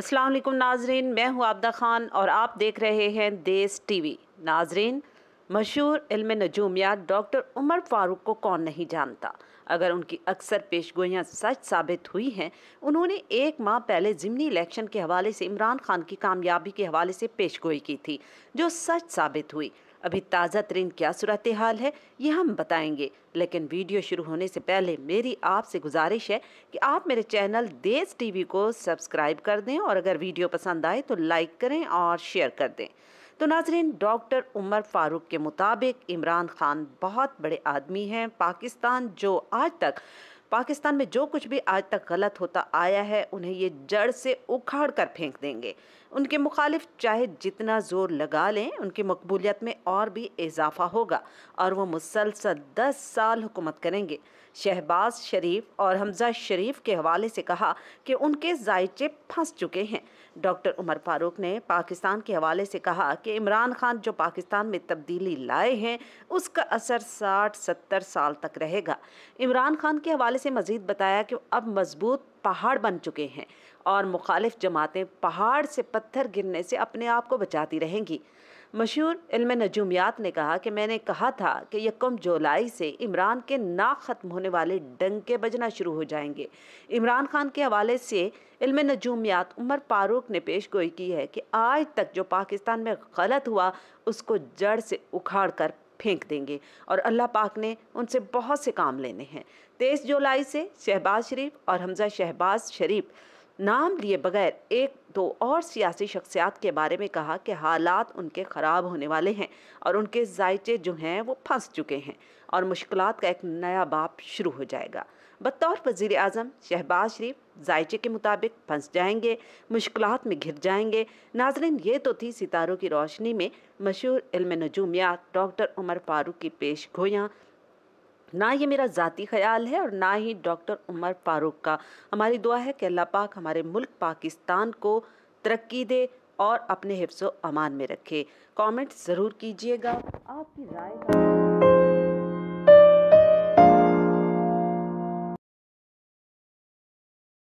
अस्सलाम वालेकुम नाजरीन, मैं हूँ आबदा खान और आप देख रहे हैं देश टीवी। नाजरीन, मशहूर इल्म नजूमियात डॉक्टर उमर फारूक को कौन नहीं जानता। अगर उनकी अक्सर पेशगोइयाँ सच साबित हुई हैं। उन्होंने एक माह पहले ज़िमनी इलेक्शन के हवाले से इमरान खान की कामयाबी के हवाले से पेशगोई की थी, जो सच साबित हुई। अभी ताज़ा तरीन क्या सूरत हाल है, ये हम बताएंगे, लेकिन वीडियो शुरू होने से पहले मेरी आपसे गुजारिश है कि आप मेरे चैनल देश टीवी को सब्सक्राइब कर दें और अगर वीडियो पसंद आए तो लाइक करें और शेयर कर दें। तो नाजरीन, डॉक्टर उमर फारूक के मुताबिक इमरान खान बहुत बड़े आदमी हैं। पाकिस्तान में जो कुछ भी आज तक गलत होता आया है, उन्हें ये जड़ से उखाड़ कर फेंक देंगे। उनके मुखालिफ चाहे जितना जोर लगा लें, उनकी मकबूलियत में और भी इजाफा होगा और वो मुसलसल 10 साल हुकूमत करेंगे। शहबाज शरीफ और हमजा शरीफ के हवाले से कहा कि उनके जायचे फंस चुके हैं। डॉक्टर उमर फारूक ने पाकिस्तान के हवाले से कहा कि इमरान खान जो पाकिस्तान में तब्दीली लाए हैं, उसका असर 60-70 साल तक रहेगा। इमरान खान के हवाले से मजीद बताया कि अब मजबूत पहाड़ बन चुके हैं और मुखालिफ जमातें पहाड़ से पत्थर गिरने से अपने आप को बचाती रहेंगी। मशहूर इल्म नजूमियात ने कहा कि मैंने कहा था कि 1 जुलाई से इमरान के ना ख़त्म होने वाले डंके बजना शुरू हो जाएंगे। इमरान खान के हवाले से इल्म नजूमियात उमर फारूक ने पेशगोई की है कि आज तक जो पाकिस्तान में गलत हुआ, उसको जड़ से उखाड़ कर फेंक देंगे और अल्लाह पाक ने उनसे बहुत से काम लेने हैं। 23 जुलाई से शहबाज शरीफ और हमजा शहबाज शरीफ नाम लिए बगैर 1-2 और सियासी शख्सियात के बारे में कहा कि हालात उनके ख़राब होने वाले हैं और उनके जायचे जो हैं वो फंस चुके हैं और मुश्किलात का एक नया बाब शुरू हो जाएगा। बतौर वज़ीर आज़म शहबाज शरीफ जायचे के मुताबिक फंस जाएंगे, मुश्किलात में घिर जाएंगे। नाज़रीन, ये तो थी सितारों की रोशनी में मशहूर इल्म नजूमियात डॉक्टर उमर फारूक की पेशगोइयाँ। ना ये मेरा ज़ाती ख़याल है और ना ही डॉक्टर उमर फारूक का। हमारी दुआ है कि अल्लाह पाक हमारे मुल्क पाकिस्तान को तरक्की दे और अपने हिफ्ज़ व अमान में रखे। कमेंट ज़रूर कीजिएगा, आपकी राय का